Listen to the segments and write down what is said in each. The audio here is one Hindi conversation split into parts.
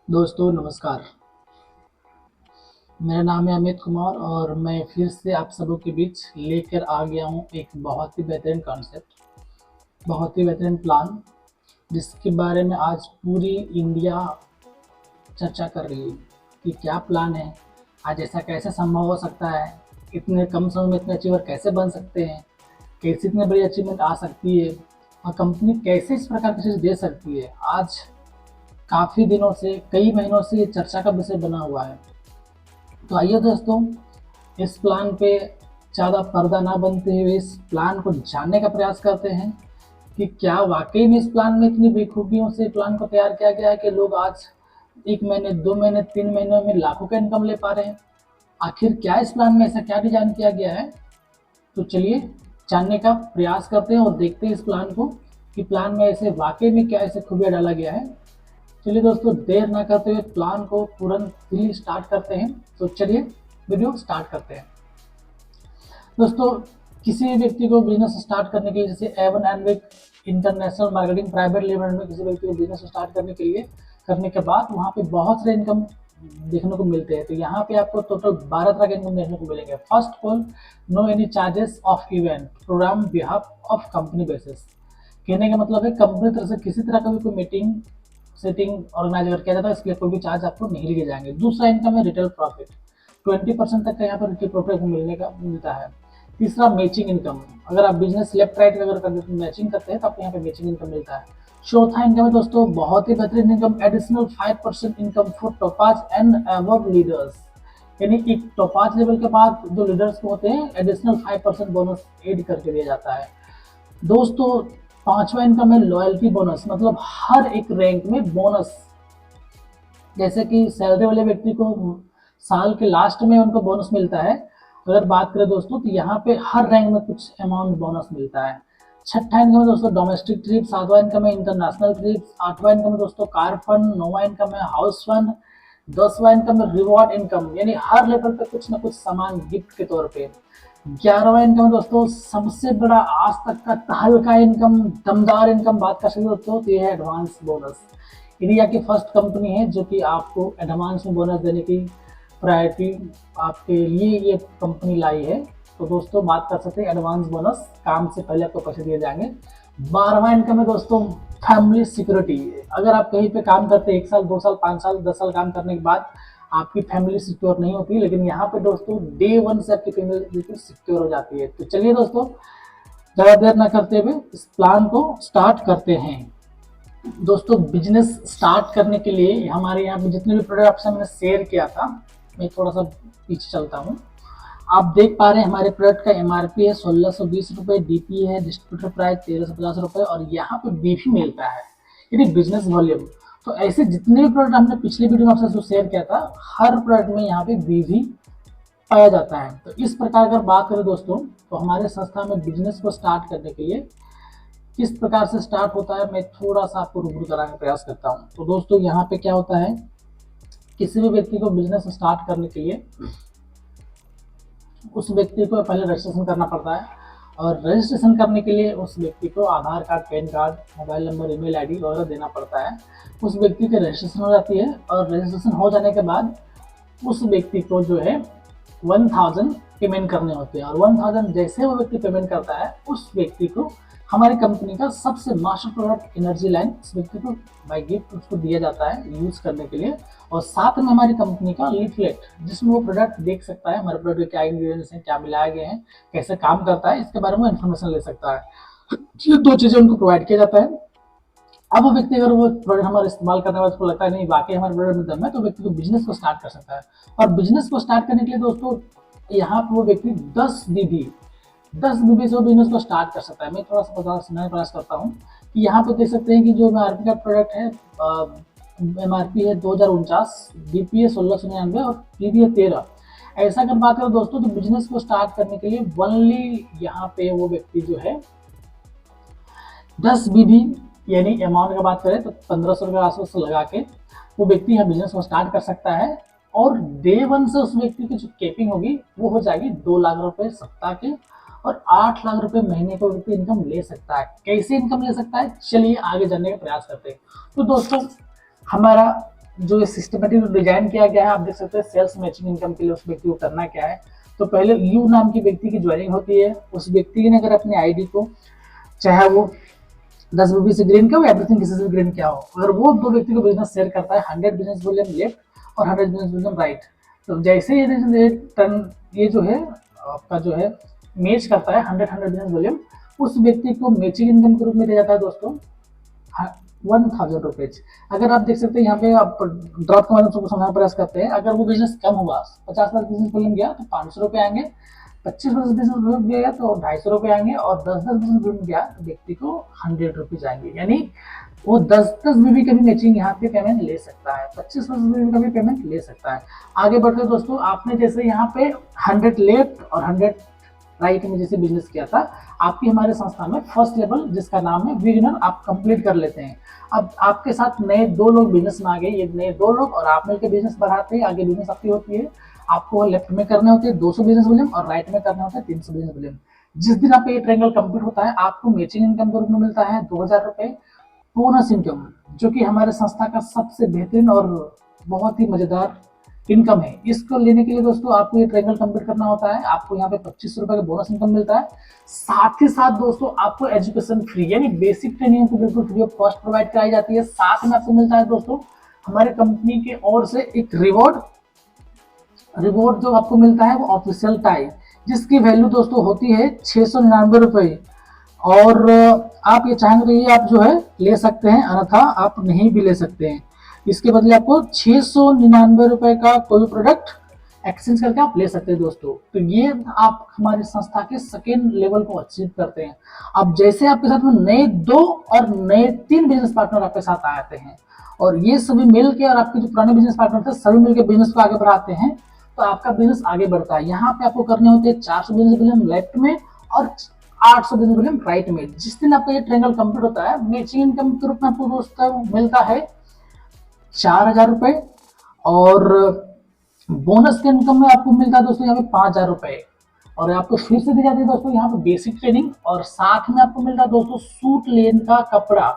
दोस्तों नमस्कार। मेरा नाम है अमित कुमार और मैं फिर से आप सबों के बीच लेकर आ गया हूँ एक बहुत ही बेहतरीन कॉन्सेप्ट, बहुत ही बेहतरीन प्लान, जिसके बारे में आज पूरी इंडिया चर्चा कर रही है कि क्या प्लान है, आज ऐसा कैसे संभव हो सकता है, इतने कम समय में इतने अचीवर कैसे बन सकते हैं, कैसे इतनी बड़ी अचीवमेंट आ सकती है और कंपनी कैसे इस प्रकार की चीज़ दे सकती है। आज काफ़ी दिनों से, कई महीनों से ये चर्चा का विषय बना हुआ है। तो आइए दोस्तों, इस प्लान पे ज़्यादा पर्दा ना बनते हुए इस प्लान को जानने का प्रयास करते हैं कि क्या वाकई में इस प्लान में इतनी बेखूबियों से प्लान को तैयार किया गया है कि लोग आज 1 महीने, 2 महीने, 3 महीनों में लाखों का इनकम ले पा रहे हैं। आखिर क्या इस प्लान में ऐसा क्या डिजाइन किया गया है? तो चलिए जानने का प्रयास करते हैं और देखते हैं इस प्लान को कि प्लान में ऐसे वाकई में क्या ऐसे खूबियाँ डाला गया है। चलिए दोस्तों, देर ना करते हुए प्लान को तुरंत ही स्टार्ट करते हैं। तो चलिए वीडियो स्टार्ट करते हैं। दोस्तों, किसी भी व्यक्ति को बिजनेस स्टार्ट करने के लिए, जैसे Avon Envik international marketing private limited में किसी व्यक्ति को बिजनेस स्टार्ट करने के लिए करने के बाद वहाँ पे बहुत सारे इनकम देखने को मिलते हैं। तो यहाँ पे आपको टोटल 12 तरह के इनकम देखने को मिलेंगे। First of all, no any charges of event program behalf of company basis. कहने का मतलब है कंपनी तरफ से किसी तरह का भी कोई मीटिंग सेटिंग ऑर्गेनाइज अगर किया जाता है, इसके लिए कोई भी चार्ज आपको नहीं लिए जाएंगे। दूसरा इनकम है रिटेल प्रॉफिट, 20% तक का यहाँ पर रिटेल प्रॉफिट मिलने का मिलता है। तीसरा मैचिंग इनकम, अगर आप बिजनेस लेफ्ट राइट अगर मैचिंग करते हैं तो आपको यहाँ पे मैचिंग इनकम मिलता है। चौथा इनकम है दोस्तों बहुत ही बेहतरीन income, additional 5% income for topaz and above leaders. यानी कि टॉपाज लेवल के बाद जो लीडर्स होते हैं एडिशनल 5% बोनस एड करके दिया जाता है। दोस्तों, पांचवा इनकम है लॉयल्टी बोनस, मतलब हर एक रैंक में बोनस। जैसे कि सैलरी वाले व्यक्ति को साल के लास्ट में उनको बोनस मिलता है, अगर बात करें दोस्तों तो यहाँ पे हर रैंक में कुछ अमाउंट बोनस मिलता है। छठा इनकम है दोस्तों डोमेस्टिक ट्रिप, सातवां इनकम है इंटरनेशनल ट्रिप, आठवां इनकम है दोस्तों कार फंड, नौवां इनकम है हाउस फंड, 10वां इनकम है रिवॉर्ड इनकम, यानी हर लेवल पे कुछ ना कुछ सामान गिफ्ट के तौर पे। 11वां इनकम दोस्तों सबसे बड़ा आज तक का तहलका इनकम, दमदार इनकम बात कर सकते दोस्तों, तो ये है एडवांस बोनस। इंडिया की फर्स्ट कंपनी है जो कि आपको एडवांस में बोनस देने की प्रायोरिटी आपके लिए ये कंपनी लाई है। तो दोस्तों बात कर सकते हैं एडवांस बोनस, काम से पहले आपको पैसे दिए जाएंगे। 12वां इनकम है दोस्तों फैमिली सिक्योरिटी। अगर आप कहीं पे काम करते हैं 1 साल, 2 साल, 5 साल, 10 साल काम करने के बाद आपकी फैमिली सिक्योर नहीं होती, लेकिन यहाँ पे दोस्तों डे 1 से आपकी फैमिली बिल्कुल सिक्योर हो जाती है। तो चलिए दोस्तों, ज़्यादा देर ना करते हुए इस प्लान को स्टार्ट करते हैं। दोस्तों, बिजनेस स्टार्ट करने के लिए हमारे यहाँ पे जितने भी प्रोडक्ट आपसे मैंने शेयर किया था, मैं थोड़ा सा पीछे चलता हूँ। आप देख पा रहे हैं हमारे प्रोडक्ट का एमआरपी है 1620 रुपये, डीपी है डिस्ट्रीब्यूटर प्राइस 1350 रुपये और यहाँ पे बीवी मिलता है, यानी बिजनेस वॉल्यूम। तो ऐसे जितने भी प्रोडक्ट हमने पिछले वीडियो में आपसे जो शेयर किया था, हर प्रोडक्ट में यहाँ पे बीवी पाया जाता है। तो इस प्रकार अगर बात करें दोस्तों, तो हमारे संस्था में बिजनेस को स्टार्ट करने के लिए किस प्रकार से स्टार्ट होता है, मैं थोड़ा सा आपको रूबरू कराने का प्रयास करता हूँ। तो दोस्तों यहाँ पे क्या होता है, किसी भी व्यक्ति को बिजनेस स्टार्ट करने के लिए उस व्यक्ति को पहले रजिस्ट्रेशन करना पड़ता है, और रजिस्ट्रेशन करने के लिए उस व्यक्ति को Aadhaar card, PAN card, mobile number, email ID वगैरह देना पड़ता है। उस व्यक्ति की रजिस्ट्रेशन हो जाती है और रजिस्ट्रेशन हो जाने के बाद उस व्यक्ति को जो है 1000 पेमेंट करने होते हैं, और 1000 जैसे वो व्यक्ति पेमेंट करता है उस व्यक्ति को हमारी कंपनी का सबसे मास्टर प्रोडक्ट एनर्जी लाइन उस व्यक्ति को बाय गिफ्ट उसको दिया जाता है यूज करने के लिए, और साथ में हमारी कंपनी का लीफलेट जिसमें वो प्रोडक्ट देख सकता है, हमारे प्रोडक्ट क्या इंग्रेडिएंट्स हैं, क्या मिलाए गए हैं, कैसे काम करता है, इसके बारे में इन्फॉर्मेशन ले सकता है। ये दो चीजें उनको प्रोवाइड किया जाता है। अब वो व्यक्ति अगर वो प्रोडक्ट हमारा इस्तेमाल करने के बाद उसको लगता है नहीं वाकई हमारे प्रोडक्ट में दम है, तो व्यक्ति को बिजनेस को स्टार्ट कर सकता है। और बिजनेस को स्टार्ट करने के लिए दोस्तों यहाँ पर वो व्यक्ति 10 बीबी से वो बिजनेस को स्टार्ट कर सकता है। मैं थोड़ा सा समझाने का प्रयास करता हूँ कि यहाँ पे देख सकते हैं कि जो एमआरपी का प्रोडक्ट है, एमआरपी है 2049, डीपी है 1699 और पीबी है 13। ऐसा अगर बात करें दोस्तों, तो बिजनेस को स्टार्ट करने के लिए ओनली यहाँ पे वो व्यक्ति जो है 10 बीबी, यानी अमाउंट का बात करें तो 1500 रुपये आसपास लगा के वो व्यक्ति यहाँ बिजनेस को स्टार्ट कर सकता है। और डे 1 से उस व्यक्ति की जो केपिंग होगी वो हो जाएगी 2 लाख रुपए सप्ताह के, और 8 लाख रुपए महीने को व्यक्ति इनकम ले सकता है। कैसे इनकम ले सकता है, चलिए आगे जानने का प्रयास करते हैं। तो दोस्तों, हमारा जो सिस्टमेटिक डिजाइन किया गया है, आप देख सकते हैं सेल्स मैचिंग इनकम के लिए उस व्यक्ति को करना क्या है। तो पहले यू नाम की व्यक्ति की ज्वाइनिंग होती है। उस व्यक्ति ने अगर अपने आईडी को, चाहे वो 10 रुपये से ग्रीन का हो, एवरीथिंग किसी से ग्रीन क्या हो, अगर वो दो व्यक्ति को बिजनेस शेयर करता है 100 बिजनेस वॉल्यूम लेफ्ट और 100 बिजनेस वॉल्यूम राइट, तो जैसे ये टर्न ये जो है आपका जो है मैच करता है 100 बिजनेस वॉल्यूम, उस व्यक्ति को मैचिंग इनकम के रूप में दिया जाता है दोस्तों 1000 रुपीज। अगर आप देख सकते हैं यहाँ पे आप ड्रॉप के माध्यम से समझाने प्रयास करते हैं, अगर वो बिजनेस कम हुआ 50 लाख बिजनेस वॉल्यूम गया तो 500 रुपये आएंगे, 25 बिजनेस वॉल्यूम गया तो 250 रुपये आएंगे, और 10 बिजनेस वॉल्यूम गया तो व्यक्ति को 100 रुपीज आएंगे। यानी वो 10 में भी कभी मैचिंग यहाँ पे पेमेंट ले सकता है, 25 में भी कभी पेमेंट ले सकता है। आगे बढ़ते दोस्तों, आपने जैसे यहाँ पे 100 लेफ्ट और 100 राइट में जैसे बिजनेस किया था, आपकी हमारे संस्था में फर्स्ट लेवल जिसका नाम है बिगिनर आप कंप्लीट कर लेते हैं। अब आपके साथ नए 2 लोग बिजनेस में आ गए, ये नए 2 लोग और आप मिलकर बिजनेस बढ़ाते हैं, आगे बिजनेस आपकी होती है। आपको लेफ्ट में करने होते हैं 200 बिजनेस वॉल्यूम और राइट में करने होते हैं 300 बिजनेस वॉल्यूम। जिस दिन आपका ये ट्रायंगल कंप्लीट होता है, आपको मैचिंग इनकम के रूप में मिलता है 2000 रुपये बोनस इनकम, जो कि हमारे संस्था का सबसे बेहतरीन और बहुत ही मजेदार इनकम है। इसको लेने के लिए दोस्तों आपको ये ट्रायंगल कंप्लीट करना होता है। आपको यहाँ पे 25 रुपए का बोनस इनकम मिलता है। साथ ही साथ दोस्तों आपको एजुकेशन फ्री यानी बेसिक ट्रेनिंग को बिल्कुल फ्री ऑफ कॉस्ट प्रोवाइड कराई जाती है। साथ में आपको मिलता है दोस्तों हमारे कंपनी की ओर से एक रिवॉर्ड जो आपको मिलता है वो ऑफिशियल टाई, जिसकी वैल्यू दोस्तों होती है 699 रुपये। और आप ये चाहेंगे तो ये आप जो है ले सकते हैं, अन्यथा आप नहीं भी ले सकते हैं। इसके बदले आपको 699 रुपए का कोई प्रोडक्ट एक्सचेंज करके आप ले सकते हैं दोस्तों। तो ये आप हमारी संस्था के सेकेंड लेवल को अचीव करते हैं। अब जैसे आपके साथ में नए 2 और नए 3 बिजनेस पार्टनर आपके साथ आते हैं, और ये सभी मिलकर और आपके जो पुराने बिजनेस पार्टनर थे सभी मिलकर बिजनेस को आगे बढ़ाते हैं, तो आपका बिजनेस आगे बढ़ता है। यहाँ पे आपको करने होते हैं 400 बिजनेस वॉल्यूम लेफ्ट में और 800 बिजनेस वॉल्यूम राइट में। जिस दिन आपका ये ट्रायंगल कंप्लीट होता है, मैचिंग इनकम के रूप में आपको दोस्तों मिलता है 4000 रुपए, और बोनस के इनकम में आपको मिलता है दोस्तों यहाँ पे 5000 रुपए। और आपको फिर से दी जाती है दोस्तों यहाँ पे बेसिक ट्रेनिंग, और साथ में आपको मिलता है दोस्तों सूट लेन का कपड़ा।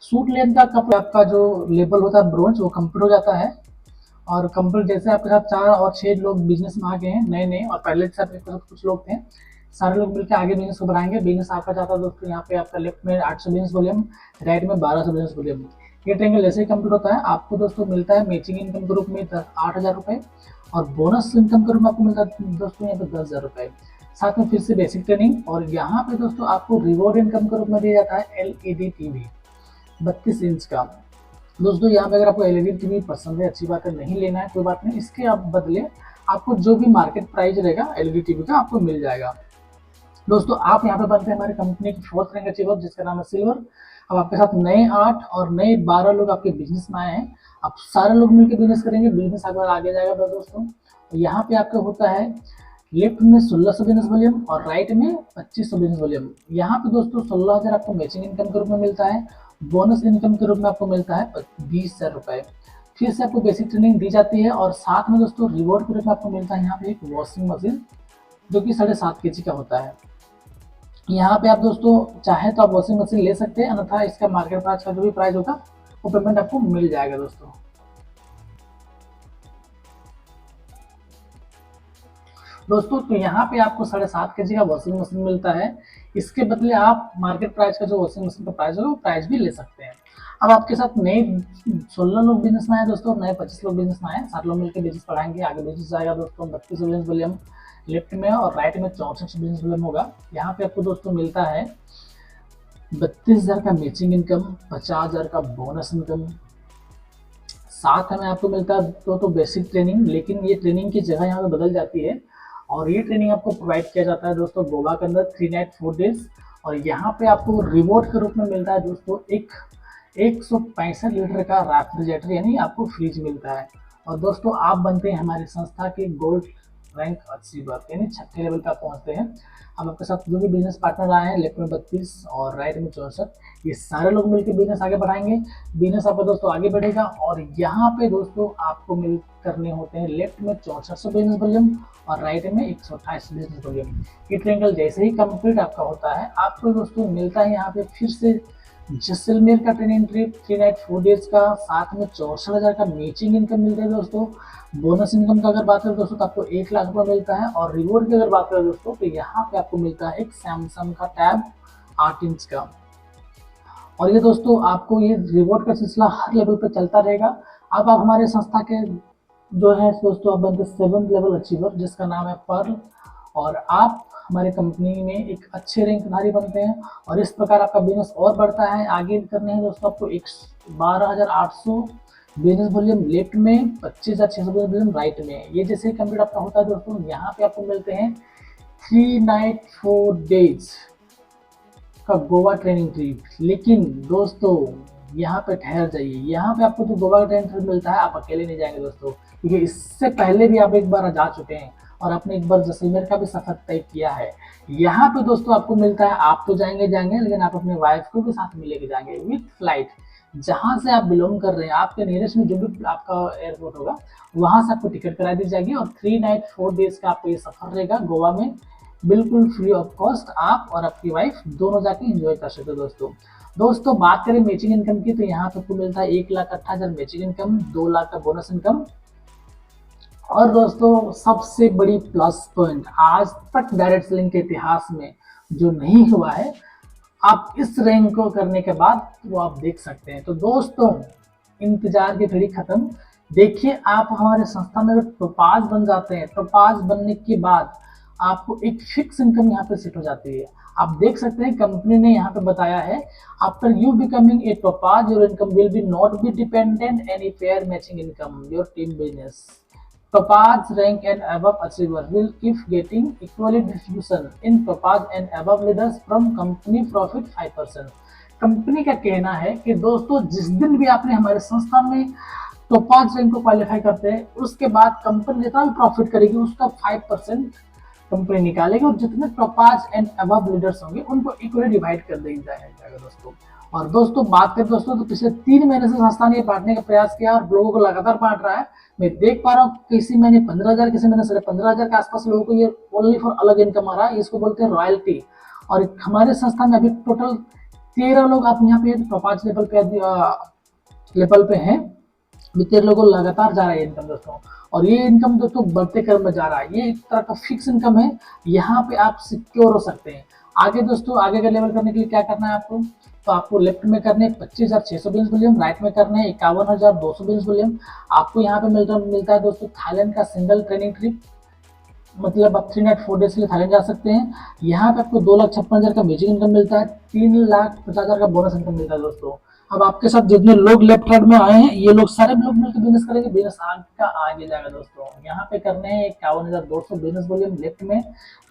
सूट लेन का कपड़ा आपका जो लेवल होता है ब्रोंज, वो कंप्लीट हो जाता है। और कंप्लीट जैसे आपके साथ 4 और 6 लोग बिजनेस में आ गए हैं नए नए, और पहले से आपके साथ कुछ लोग थे, सारे लोग मिलकर आगे बिजनेस को बढ़ाएंगे। बिजनेस आपका जाता है दोस्तों यहाँ पे आपका लेफ्ट में 800 बिजनेस वॉल्यूम, राइट में 1200 बिजनेस वॉल्यूम। ये ट्रायंगल जैसे ही कंप्लीट होता है आपको दोस्तों मिलता है मैचिंग इनकम के रूप में 8000 रुपये, और बोनस इनकम के रूप में आपको मिलता है दोस्तों यहाँ पे 10000 रुपये। साथ में फिर से बेसिक ट्रेनिंग, और यहाँ पे दोस्तों आपको रिवॉर्ड इनकम के रूप में दिया जाता है LED टीवी 32 इंच का। दोस्तों यहाँ पे अगर आपको LED टीवी पसंद है, अच्छी बात है, नहीं लेना है कोई बात नहीं, इसके आप बदले आपको जो भी मार्केट प्राइस रहेगा LED टीवी का आपको मिल जाएगा। दोस्तों आप यहाँ पे बनते हैं हमारी कंपनी की 4th रैंक अचीवर, जिसका नाम है सिल्वर। अब आपके साथ नए 8 और नए 12 लोग आपके बिजनेस में आए हैं। आप सारे लोग मिलकर बिजनेस करेंगे, बिजनेस आगे जाएगा दोस्तों। यहाँ पे आपका होता है लेफ्ट में 1600 बिजनेस वॉल्यूम और राइट में 2500 बिजनेस वॉल्यूम। यहाँ पे दोस्तों 16000 आपको मैचिंग इनकम के रूप में मिलता है। बोनस इनकम के रूप में आपको मिलता है 20000 रुपये। फिर से आपको बेसिक ट्रेनिंग दी जाती है, और साथ में दोस्तों रिवॉर्ड के रूप में आपको मिलता है यहाँ पे एक वॉशिंग मशीन, जो कि 7.5 kg का होता है। यहाँ पे आप दोस्तों चाहे तो आप वॉशिंग मशीन ले सकते हैं, अन्यथा इसका मार्केट प्राइस का जो भी प्राइस होगा वो पेमेंट आपको मिल जाएगा दोस्तों। तो यहाँ पे आपको 7.5 kg का वॉशिंग मशीन मिलता है। इसके बदले आप मार्केट प्राइस का जो वॉशिंग मशीन का प्राइस होगा वो प्राइस भी ले सकते हैं। अब आपके साथ नए 16 लोग बिजनेस में आए दोस्तों, नए 25 लोग बिजनेस में आए, 7 लोग मिलकर बिजनेस बढ़ाएंगे, आगे बिजनेस जाएगा दोस्तों 32 बिजनेस वॉल्यूम लेफ्ट में, और राइट में 64 बिजनेस वॉल्यूम होगा। यहाँ पे आपको दोस्तों मिलता है 32,000 का मैचिंग इनकम, 50,000 का बोनस इनकम। साथ में आपको मिलता है तो बेसिक ट्रेनिंग, लेकिन ये ट्रेनिंग की जगह यहाँ पे बदल जाती है, और ये ट्रेनिंग आपको प्रोवाइड किया जाता है दोस्तों गोवा के अंदर 3 नाइट 4 डेज। और यहाँ पे आपको रिवॉर्ड के रूप में मिलता है दोस्तों एक 165 लीटर का रेफ्रिजरेटर यानी आपको फ्रिज मिलता है। और दोस्तों आप बनते हैं हमारी संस्था के गोल्ड रैंक अचीवर यानी 6ठे लेवल पर पहुंचते हैं। अब आपके साथ जो भी बिजनेस पार्टनर आए हैं, लेफ्ट में 32 और राइट में 64, ये सारे लोग मिलकर बिजनेस आगे बढ़ाएंगे। बिजनेस आपका दोस्तों आगे बढ़ेगा, और यहाँ पे दोस्तों आपको मिल करने होते हैं लेफ्ट में 6400 बिजनेस वॉल्यूम और राइट में 128 बिजनेस वॉल्यूम। ये ट्रायंगल जैसे ही कंप्लीट आपका होता है, आपको दोस्तों मिलता है यहाँ पे फिर से जैसलमेर का ट्रेनिंग ट्रिप 3 नाइट 4 डेज का, साथ में 64,000 का मैचिंग इनकम मिलता है दोस्तों। बोनस इनकम का अगर बात करें दोस्तों तो आपको 1 लाख रुपये मिलता है। और रिवॉर्ड की अगर बात करें दोस्तों तो यहाँ पे आपको मिलता है एक सैमसंग का टैब 8 इंच का। और ये दोस्तों आपको ये रिवॉर्ड का सिलसिला हर लेवल पर चलता रहेगा। अब आप हमारे संस्था के जो है दोस्तों आप बनते 7th लेवल अचीवर, जिसका नाम है पर्ल, और आप हमारे कंपनी में एक अच्छे रैंकधारी बनते हैं। और इस प्रकार आपका बिजनेस और बढ़ता है। आगे करने हैं दोस्तों आपको 12,800 बिजनेस वॉल्यूम लेफ्ट में, 25,600 बिजनेस वॉल्यूम राइट में। ये जैसे कंप्लीट आपका होता है दोस्तों, यहाँ पे आपको मिलते हैं 3 नाइट 4 डेज का गोवा ट्रेनिंग ट्रिप। लेकिन दोस्तों यहाँ पे ठहर जाइए, यहाँ पे आपको जो गोवा का ट्रेनिंग ट्रिप मिलता है आप अकेले नहीं जाएंगे दोस्तों, क्योंकि इससे पहले भी आप एक बार जा चुके हैं और आपने एक बार जैसलमेर का भी सफर तय किया है। यहाँ पे दोस्तों आपको मिलता है, आप तो जाएंगे लेकिन आप अपने वाइफ को भी साथ में लेके जाएंगे विथ फ्लाइट। जहाँ से आप बिलोंग कर रहे हैं आपके नियरेस्ट में जो भी आपका एयरपोर्ट होगा वहां से आपको टिकट करा दी जाएगी। और 3 नाइट 4 डेज का आपको ये सफर रहेगा गोवा में, बिल्कुल फ्री ऑफ कॉस्ट। आप और आपकी वाइफ दोनों जाके एंजॉय कर सकते हो दोस्तों बात करें मैचिंग इनकम की तो यहाँ पे आपको मिलता है 1,68,000 मैचिंग इनकम, 2 लाख का बोनस इनकम। और दोस्तों सबसे बड़ी प्लस पॉइंट, आज तक डायरेक्ट सेलिंग के इतिहास में जो नहीं हुआ है, आप इस रैंक को करने के बाद वो आप देख सकते हैं। तो दोस्तों इंतजार की घड़ी खत्म। देखिए आप हमारे संस्था में अगर टोपाज बन जाते हैं, टोपाज बनने के बाद आपको एक फिक्स इनकम यहाँ पे सेट हो जाती है। आप देख सकते हैं कंपनी ने यहाँ पे बताया है, after you becoming a topaz your income will be not be dependent any fair matching income your team business. Topaz rank and above achiever will keep getting equally distribution in Topaz and above leaders from company profit 5%। Company का कहना है कि दोस्तों जिस दिन भी आपने हमारे संस्था में टोपाज रैंक को क्वालिफाई करते हैं उसके बाद कंपनी जितना भी प्रॉफिट करेगी उसका 5% कंपनी निकालेगी, और जितने टोपाज एंड अबव लीडर्स होंगे उनको इक्वली डिवाइड कर दिया जाएगा दोस्तों। और दोस्तों बात करें दोस्तों तो पिछले 3 महीने से संस्था ने बांटने का प्रयास किया और लोगों को लगातार बांट रहा है। मैं देख पा रहा हूँ किसी महीने 15,000, किसी महीने 15,500 के आसपास लोगों को ये ओनली फॉर अलग इनकम आ रहा है, इसको बोलते हैं रॉयल्टी। और हमारे संस्था में अभी टोटल 13 लोग आप यहाँ पे टोपाज लेवल पे हैं। 13 लोगों को लगातार जा रहा है इनकम दोस्तों, और ये इनकम दोस्तों बढ़ते क्रम में जा रहा है। ये एक तरह का फिक्स इनकम है, यहाँ पे आप सिक्योर हो सकते हैं। आगे दोस्तों आगे का लेवल करने के लिए क्या करना है आपको, तो आपको लेफ्ट में करने 25,600 बिजनेस वॉल्यूम, राइट में करने 51,200 बिजनेस वॉल्यूम। आपको यहाँ पे मिलता है दोस्तों थाईलैंड का सिंगल ट्रेनिंग ट्रिप, मतलब आप 3 नाइट 4 डेज के लिए थाईलैंड जा सकते हैं। यहाँ पे आपको 2,56,000 का मैचिंग इनकम मिलता है, 3,50,000 का बोनस इनकम मिलता है दोस्तों। अब आपके साथ जितने लोग लेफ्ट साइड में आए हैं ये लोग सारे लोग मिलकर बिजनेस करेंगे, बिजनेस आगे जाएगा दोस्तों। यहाँ पे करने हैं 51,200 बिजनेस वॉल्यूम लेफ्ट में,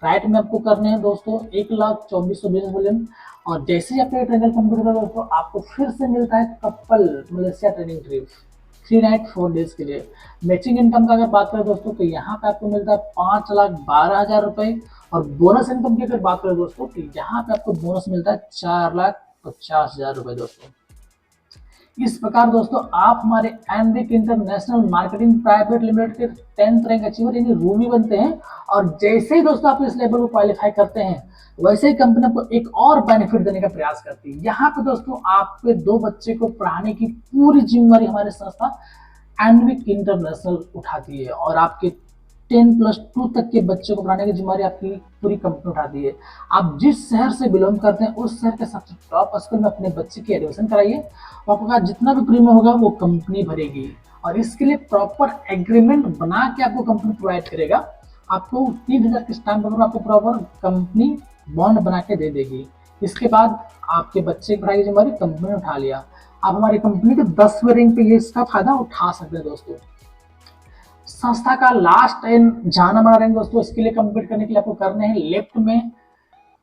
राइट में आपको करने हैं दोस्तों 1,24,000 बिजनेस वॉल्यूम। और जैसे ही आपका ट्रेनिंग कंप्लीट होता है दोस्तों आपको फिर से मिलता है couple Malaysia training trip 3 night 4 days के लिए। मैचिंग इनकम का अगर बात करें दोस्तों तो यहाँ पे आपको मिलता है 5,12,000 रुपए। और बोनस इनकम की अगर बात करें दोस्तों तो यहाँ पे आपको बोनस मिलता है 4,50,000 रुपए दोस्तों। इस प्रकार दोस्तों आप हमारे Enrich international marketing private limited के 10th रैंक अचीवर यानी रूबी बनते हैं। और जैसे ही दोस्तों आप इस लेवल को क्वालिफाई करते हैं वैसे ही कंपनी आपको एक और बेनिफिट देने का प्रयास करती है। यहाँ पे दोस्तों आपके 2 बच्चे को पढ़ाने की पूरी जिम्मेवारी हमारी संस्था एनविक इंटरनेशनल उठाती है, और आपके 10+2 तक के बच्चे को पढ़ाने की जिम्मेदारी आपकी पूरी कंपनी उठाती है। आप जिस शहर से बिलोंग करते हैं उस शहर के सबसे टॉप स्कूल में अपने बच्चे की एडमिशन कराइए, आपका जितना भी प्रीमियम होगा वो कंपनी भरेगी। और इसके लिए प्रॉपर एग्रीमेंट बना के आपको कंपनी प्रोवाइड करेगा। आपको 3,000 के स्टैम्प पेपर आपको प्रॉपर कंपनी बॉन्ड बना के दे देगी। इसके बाद आपके बच्चे की पढ़ाई की जिम्मेदारी कंपनी ने उठा लिया। आप हमारी कंपनी के 10वें रैंक पे ये इसका फायदा उठा सकते हैं दोस्तों। संस्था का लास्ट एंड जाना माना रैंक दोस्तों, इसके लिए कंप्लीट करने के लिए आपको करने हैं लेफ्ट में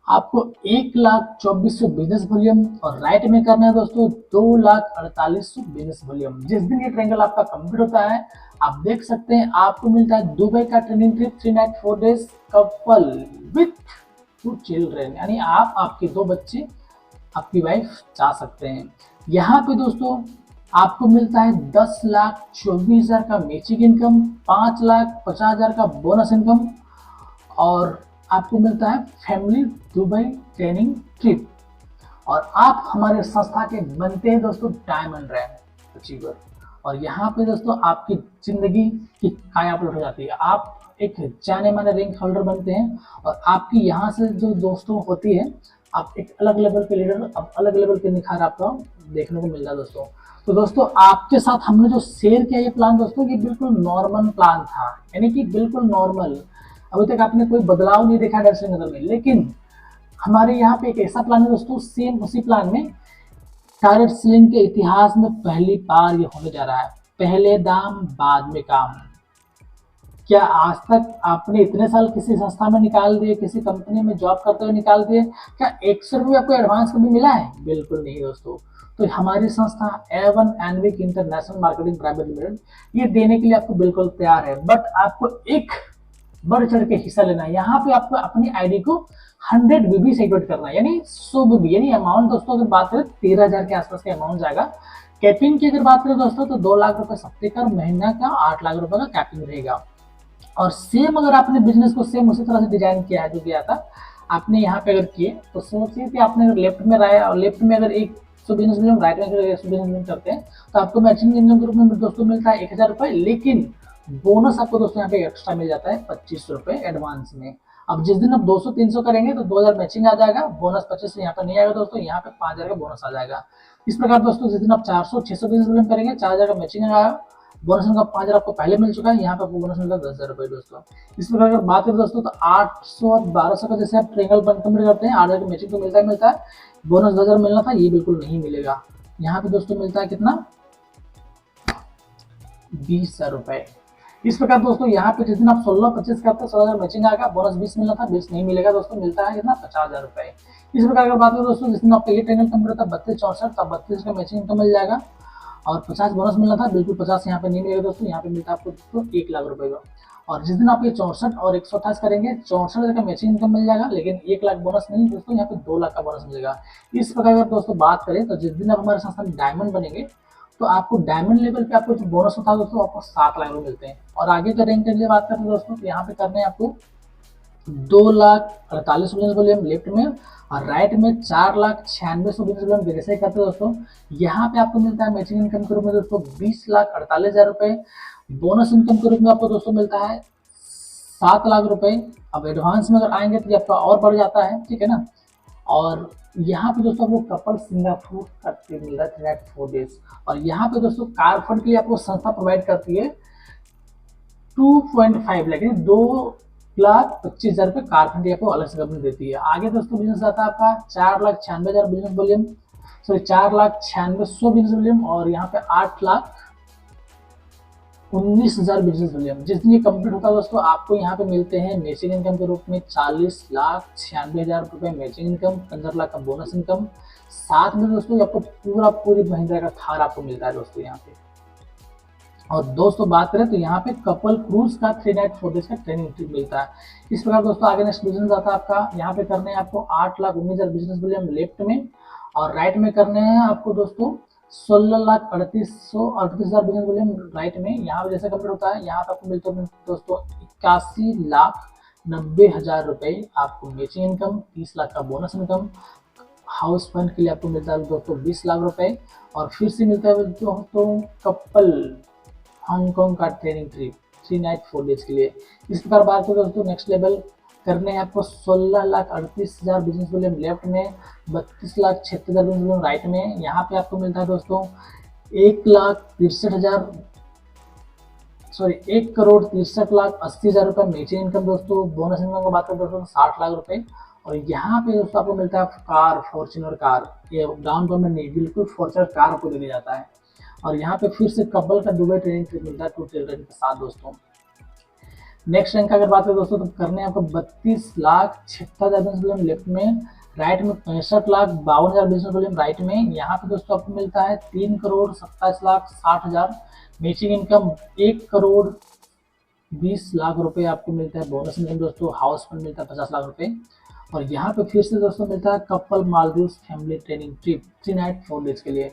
आपको 1,24,000 बिजनेस वॉल्यूम, और राइट में करना है दोस्तों 2,48,000 बिजनेस वॉल्यूम। जिस दिन ये ट्रायंगल आपका कंप्लीट होता है आप देख सकते हैं आपको मिलता है दुबई का training trip 3 night 4 days couple with 2 children, यानी आप आपके 2 बच्चे आपकी वाइफ जा सकते हैं। यहाँ पे दोस्तों आपको मिलता है 10,24,000 का मैचिंग इनकम, 5,50,000 का बोनस इनकम, और आपको मिलता है फैमिली दुबई ट्रेनिंग ट्रिप। और आप हमारे संस्था के बनते हैं दोस्तों डायमंड रैंक अचीवर। और यहाँ पे दोस्तों आपकी जिंदगी की काया पलट हो जाती है, आप एक जाने माने रैंक होल्डर बनते हैं और आपकी यहाँ से जो दोस्तों होती है, आप एक अलग लेवल के लीडर, अब अलग लेवल के निखार आपका देखने को मिल रहा है दोस्तों। तो दोस्तों आपके साथ हमने जो शेयर किया ये प्लान दोस्तों, ये बिल्कुल नॉर्मल प्लान था, यानी कि बिल्कुल नॉर्मल, अभी तक आपने कोई बदलाव नहीं देखा डर से नजर में। लेकिन हमारे यहाँ पे एक ऐसा प्लान है दोस्तों, सेम उसी प्लान में टारगेट सेलिंग के इतिहास में पहली बार ये होने जा रहा है, पहले दाम बाद में काम। क्या आज तक आपने इतने साल किसी संस्था में निकाल दिए, किसी कंपनी में जॉब करते हुए निकाल दिए, क्या 100 रुपये आपको एडवांस कभी मिला है? बिल्कुल नहीं दोस्तों। तो हमारी संस्था Avon Envik international marketing private limited ये देने के लिए आपको बिल्कुल तैयार है, बट आपको एक बढ़ चढ़ के हिस्सा लेना है। यहाँ पे आपको अपनी आईडी को 100 बीबी से एक्टिवेट करना है, यानी 100 बीबी, यानी अमाउंट दोस्तों अगर बात करें 13,000 के आसपास का अमाउंट जाएगा। कैपिंग की अगर बात करें दोस्तों तो 2 लाख रुपए सप्ते का, महीना का 8 लाख रुपए का कैपिंग रहेगा। और सेम अगर आपने बिजनेस को सेम उसी तरह से डिजाइन किया है जो किया था आपने यहाँ पे अगर किए, तो सोचिए कि आपने अगर लेफ्ट में रहा और लेफ्ट में अगर एक सौ बिजनेस मिलियन, राइट में अगर 100 बिजनेस मिलियन करते हैं, तो आपको मैचिंग इनकम ग्रुप में दोस्तों मिलता है 1,000 रुपए। लेकिन बोनस आपको दोस्तों यहाँ पे एक्स्ट्रा मिल जाता है 25 रुपए एडवांस में। अब जिस दिन आप 200-300 करेंगे तो 2,000 मैचिंग आ जाएगा, बोनस 25 यहाँ पे नहीं आएगा दोस्तों, यहाँ पे 5,000 का बोनस आ जाएगा। इस प्रकार दोस्तों जिस दिन आप 400-600 बिजनेस मिलियन करेंगे 4,000 का मैचिंग आएगा, बोनस इनका 5,000 आपको पहले मिल चुका है, यहाँ पे आपको बोनस मिलता है 10,000 रुपए दोस्तों। इस प्रकार अगर बात करें दोस्तों तो 800 और 1200 का जैसे आप ट्रेंगल कंप्लीट करते हैं 8,000 की मैचिंग तो मिलता है, बोनस 10,000 मिलना था, ये बिल्कुल नहीं मिलेगा। यहाँ पे दोस्तों मिलता है कितना, 20,000 रुपए। इस प्रकार दोस्तों यहाँ पे जिस दिन आप 16-25 करते हैं 16,000 मैचिंग आएगा, बोनस 20 मिलना था, 20 नहीं मिलेगा दोस्तों, मिलता है कितना, 50,000 रुपए। इस प्रकार अगर बात करें दोस्तों जिस दिन आपका ये ट्रेंगल कंप्लीट होता है 32-64 तब 32 का मैचिंग इनकम मिल जाएगा और 50 बोनस मिलना था, बिल्कुल 50 यहाँ पे नहीं मिलेगा दोस्तों, यहाँ पे मिलता है आपको दोस्तों 1 लाख रुपए का। और जिस दिन आप ये 64 और 128 करेंगे 64,000 का मैचिंग इनकम मिल जाएगा, लेकिन 1 लाख बोनस नहीं दोस्तों, यहाँ पे 2 लाख का बोनस मिलेगा। इस प्रकार अगर दोस्तों बात करें तो जिस दिन आप हमारे संस्था में डायमंड बनेंगे तो आपको डायमंड लेवल पे आपको जो बोनस होता है दोस्तों आपको 7 लाख रुपए मिलते हैं। और आगे का रैंक के लिए बात करें दोस्तों तो यहाँ पे करने हैं आपको 2,48,000 बिजनेस वॉल्यूम लेफ्ट में और राइट में 4,96,000 बिजनेस वॉल्यूम जैसे करते हैं दोस्तों। यहाँ पे आपको मिलता है मैचिंग इनकम के रूप में दोस्तों 20,48,000 रुपए, बोनस इनकम के रूप में आपको दोस्तों मिलता है 7 लाख रुपए। अब एडवांस में अगर आएंगे तो आपका और बढ़ जाता है, ठीक है ना। और यहाँ पे दोस्तों आपको कपल सिंगापुर का ट्रिप मिल रहा है 3 डेज। और यहाँ पे दोस्तों कार फंड के लिए आपको संस्था प्रोवाइड करती है 2.5 लाख, यानी 2,25,000 रुपये कार फंड आपको अलग से कंपनी देती है। आगे दोस्तों बिजनेस आता है आपका 4,96,000 business volume, sorry 4,96,100 business volume और यहाँ पे 8,19,000 बिजनेस वॉल्यूम। जिस दिन ये कंप्लीट होता है दोस्तों आपको यहाँ पे मिलते हैं मैचिंग इनकम के रूप में 40,96,000 रुपये मैचिंग इनकम, 15 लाख का बोनस इनकम, साथ में दोस्तों आपको पूरी महिंद्रा का थार आपको मिलता है दोस्तों यहाँ पे। और दोस्तों बात करें तो यहाँ पे कपल क्रूज का 3 नाइट 4 डेज का ट्रेनिंग ट्रिप मिलता है। इस प्रकार दोस्तों आगे नेक्स्ट बिजनेस आता है आपका, यहाँ पे करने हैं आपको 8,19,000 बिजनेस वॉल्यूम लेफ्ट में और राइट में करने हैं आपको दोस्तों 16,38,000 बिजनेस वॉल्यूम राइट में। यहाँ पे जैसे कंप्लीट होता है यहाँ पे आपको मिलते हैं दोस्तों 81,90,000 रुपए आपको मैचिंग इनकम, 30 लाख का बोनस इनकम, हाउस फंड के लिए आपको मिलता है दोस्तों 20 लाख रुपए और फिर से मिलता है दोस्तों कपल हांगकांग का ट्रेनिंग ट्रिप 3 नाइट 4 डेज के लिए। इस प्रकार बात करें दोस्तों नेक्स्ट लेवल करने हैं आपको 16,38,000 बिजनेस वॉल्यूम लेफ्ट में, 32,76,000 बिजनेस वॉल्यूम राइट में। यहाँ पे आपको मिलता है दोस्तों 1,63,80,000 रुपए मैचिंग इनकम दोस्तों। बोनस इनकम की बात करें दोस्तों 60 लाख रुपए और यहाँ पे दोस्तों आपको मिलता है कार, फॉर्च्यूनर कार, ये डाउन पेमेंट नहीं बिल्कुल फॉर्च्यूनर कार आपको दे दिया जाता है। और यहाँ पे फिर से कपल का दुबई ट्रेनिंग ट्रिप मिलता है 2 चिल्ड्रन के साथ दोस्तों। नेक्स्ट रैंक अगर बात करें दोस्तों तो करने आपको 32,76,000 बिजनेस वॉल्यूम लेफ्ट में, राइट में 65,52,000 बिजनेस वॉल्यूम राइट में। यहाँ पे दोस्तों आपको मिलता है 3,27,60,000 मैचिंग इनकम, 1,20,00,000 रुपए आपको मिलता है बोनस इनकम दोस्तों, हाउस फंड मिलता है 50 लाख रुपए। और यहाँ पे फिर से दोस्तों मिलता है couple Maldives family training trip 3 night 4 days के लिए।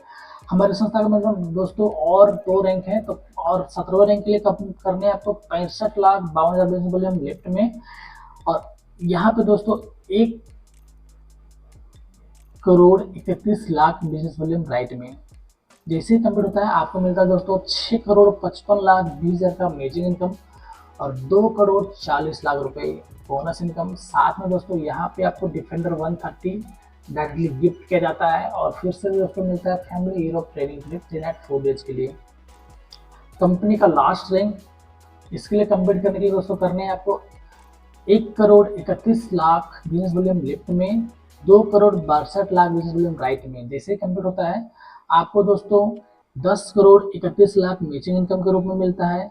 हमारे संस्था का मतलब दोस्तों और 2 रैंक है तो और 17वें रैंक के लिए करने आपको 65,52,000 बिजनेस वॉल्यूम लेफ्ट में। और यहाँ पे दोस्तों एक 1,31,00,000 बिजनेस वॉल्यूम राइट में। जैसे ही कंप्लीट होता है आपको मिलता है दोस्तों 6,55,20,000 का मेजिंग इनकम और 2,40,00,000 रुपए बोनस इनकम। साथ में दोस्तों यहाँ पे आपको डिफेंडर 130 डायरेक्टली गिफ्ट किया जाता है और फिर से दोस्तों मिलता है family Europe training trip 4 days के लिए। कंपनी का लास्ट रैंक इसके लिए कंप्लीट करने के लिए दोस्तों करने हैं आपको 1,31,00,000 बिजनेस वॉल्यूम लेफ्ट में, 2,62,00,000 बिजनेस वॉल्यूम राइट में। जैसे ही कंप्लीट होता है आपको दोस्तों 10,31,00,000 मैचिंग इनकम के रूप में मिलता है,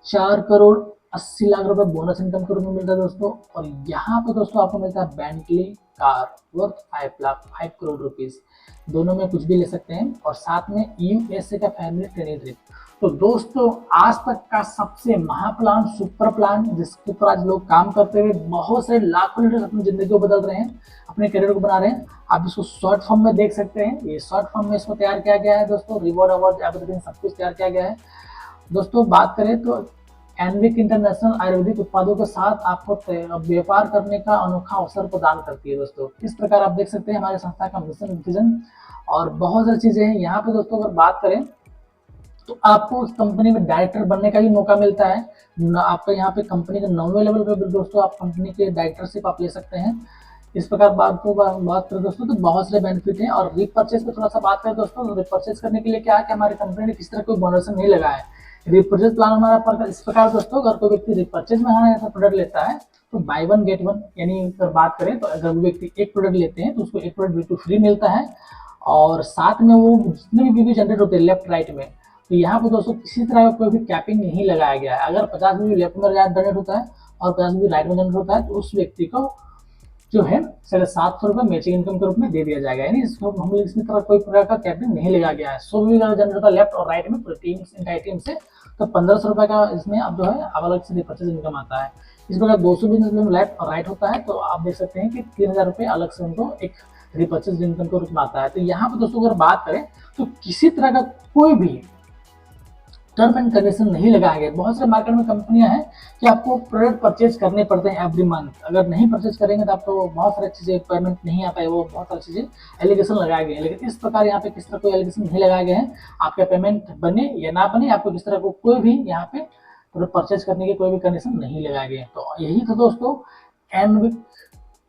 4,80,00,000 रुपए बोनस इनकम के रूप में मिलता है दोस्तों। और यहाँ पे दोस्तों आपको मिलता है Bentley car worth 5 crore rupees, दोनों में कुछ भी ले सकते हैं। और साथ में यूएसए का फैमिली ट्रेनिंग ट्रिप। तो दोस्तों आज तक का सबसे महाप्लान, सुपर प्लान जिसके ऊपर आज लोग काम करते हुए बहुत से लाखों लीडर्स अपनी जिंदगी को बदल रहे हैं, अपने करियर को बना रहे हैं। आप इसको शॉर्ट फॉर्म में देख सकते हैं। ये शॉर्ट फॉर्म में इसको तैयार किया गया है दोस्तों, रिवॉर्ड अवार्ड एवरीथिंग सब कुछ तैयार किया गया है दोस्तों। बात करें तो एनविक इंटरनेशनल आयुर्वेदिक उत्पादों के साथ आपको व्यापार करने का अनोखा अवसर प्रदान करती है दोस्तों। इस प्रकार आप देख सकते हैं हमारे संस्था का मिशन विजन और बहुत सारी चीजें हैं यहाँ पे दोस्तों। अगर बात करें तो आपको उस कंपनी में डायरेक्टर बनने का भी मौका मिलता है। आपका यहाँ पे कंपनी के 9वें लेवल पे दोस्तों आप कंपनी के डायरेक्टरशिप आप ले सकते हैं। इस प्रकार बात करें दोस्तों तो बहुत सारे बेनिफिट हैं। और रिपर्चेज पे थोड़ा सा बात करें दोस्तों, तो रिपर्चेज करने के लिए क्या है कि हमारी कंपनी ने किस तरह कोई बोनस नहीं लगाया है। रिपर्चेज प्लान हमारा पर इस प्रकार दोस्तों, अगर कोई व्यक्ति रिपर्चेज में हमारे यहाँ प्रोडक्ट लेता है तो बाय 1 गेट 1, यानी अगर बात करें तो अगर वो व्यक्ति एक प्रोडक्ट लेते हैं तो उसको एक प्रोडक्ट बिल्कुल फ्री मिलता है। और साथ में वो जितने भी जनरेट होते हैं लेफ्ट राइट में, तो यहाँ पर दोस्तों किसी तरह का कोई भी कैपिंग नहीं लगाया गया है। अगर 50 भी लेफ्ट में जनरेट होता है और 50 भी राइट में जनरेट होता है तो उस व्यक्ति को जो है 750 रुपये मैचिंग इनकम के रूप में दे दिया जाएगा। यानी इसको हम इसमें तरह कोई प्रकार का कैपिंग नहीं लगाया गया है। 100 भी जनरेट होता है लेफ्ट और राइट में पूरी टीम से तो 1500 रुपये का इसमें अब जो है अलग से रिपर्चेज इनकम आता है। इस प्रकार 200 बिजनेस में लेफ्ट और राइट होता है तो आप देख सकते हैं कि 3,000 रुपये अलग से उनको एक रिपर्चेज इनकम के रूप में आता है। तो यहाँ पर दोस्तों अगर बात करें तो किसी तरह का कोई भी टर्म एंड कंडीशन नहीं लगाए गए। बहुत सारे मार्केट में कंपनियां हैं कि आपको प्रोडक्ट परचेज करने पड़ते हैं एवरी मंथ, अगर नहीं परचेज करेंगे तो आपको बहुत सारी चीजें पेमेंट नहीं आता है, वो बहुत सारी चीजें एलिगेशन लगाए गए हैं। लेकिन इस प्रकार यहाँ पे किस तरह कोई एलिगेशन नहीं लगाए गए हैं। आपका पेमेंट बने या ना बने, आपको किस तरह को कोई भी यहाँ पे प्रोडक्ट परचेज करने की कोई भी कंडीशन नहीं लगाए गए। तो यही था दोस्तों एनविक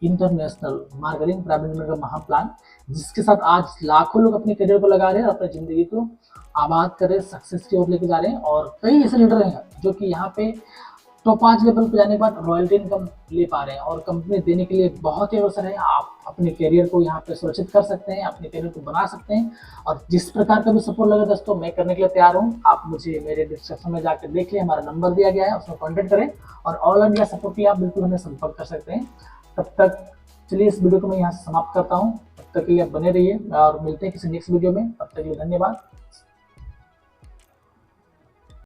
इंटरनेशनल मार्केटिंग प्राइवेट लिमिटेड का महाप्लान, जिसके साथ आज लाखों लोग अपने करियर को लगा रहे हैं और अपनी जिंदगी को आबाद कर रहे, सक्सेस की ओर लेके जा रहे हैं। और कई ऐसे लीडर हैं जो कि यहाँ पे टॉप 5 लेवल पे जाने के बाद रॉयल्टी इनकम ले पा रहे हैं और कंपनी देने के लिए बहुत ही अवसर है। आप अपने करियर को यहाँ पे सुरक्षित कर सकते हैं, अपने करियर को बना सकते हैं। और जिस प्रकार का भी सपोर्ट लगे दोस्तों मैं करने के लिए तैयार हूँ। आप मुझे मेरे डिस्क्रिप्शन में जाकर देख लें, हमारा नंबर दिया गया है, उसमें कॉन्टेक्ट करें और ऑल इंडिया सपोर्ट की आप बिल्कुल हमें संपर्क कर सकते हैं। तब तक चलिए इस वीडियो को मैं यहाँ से समाप्त करता हूँ। तब तक के लिए आप बने रहिए और मिलते हैं किसी नेक्स्ट वीडियो में। तब तक के लिए धन्यवाद।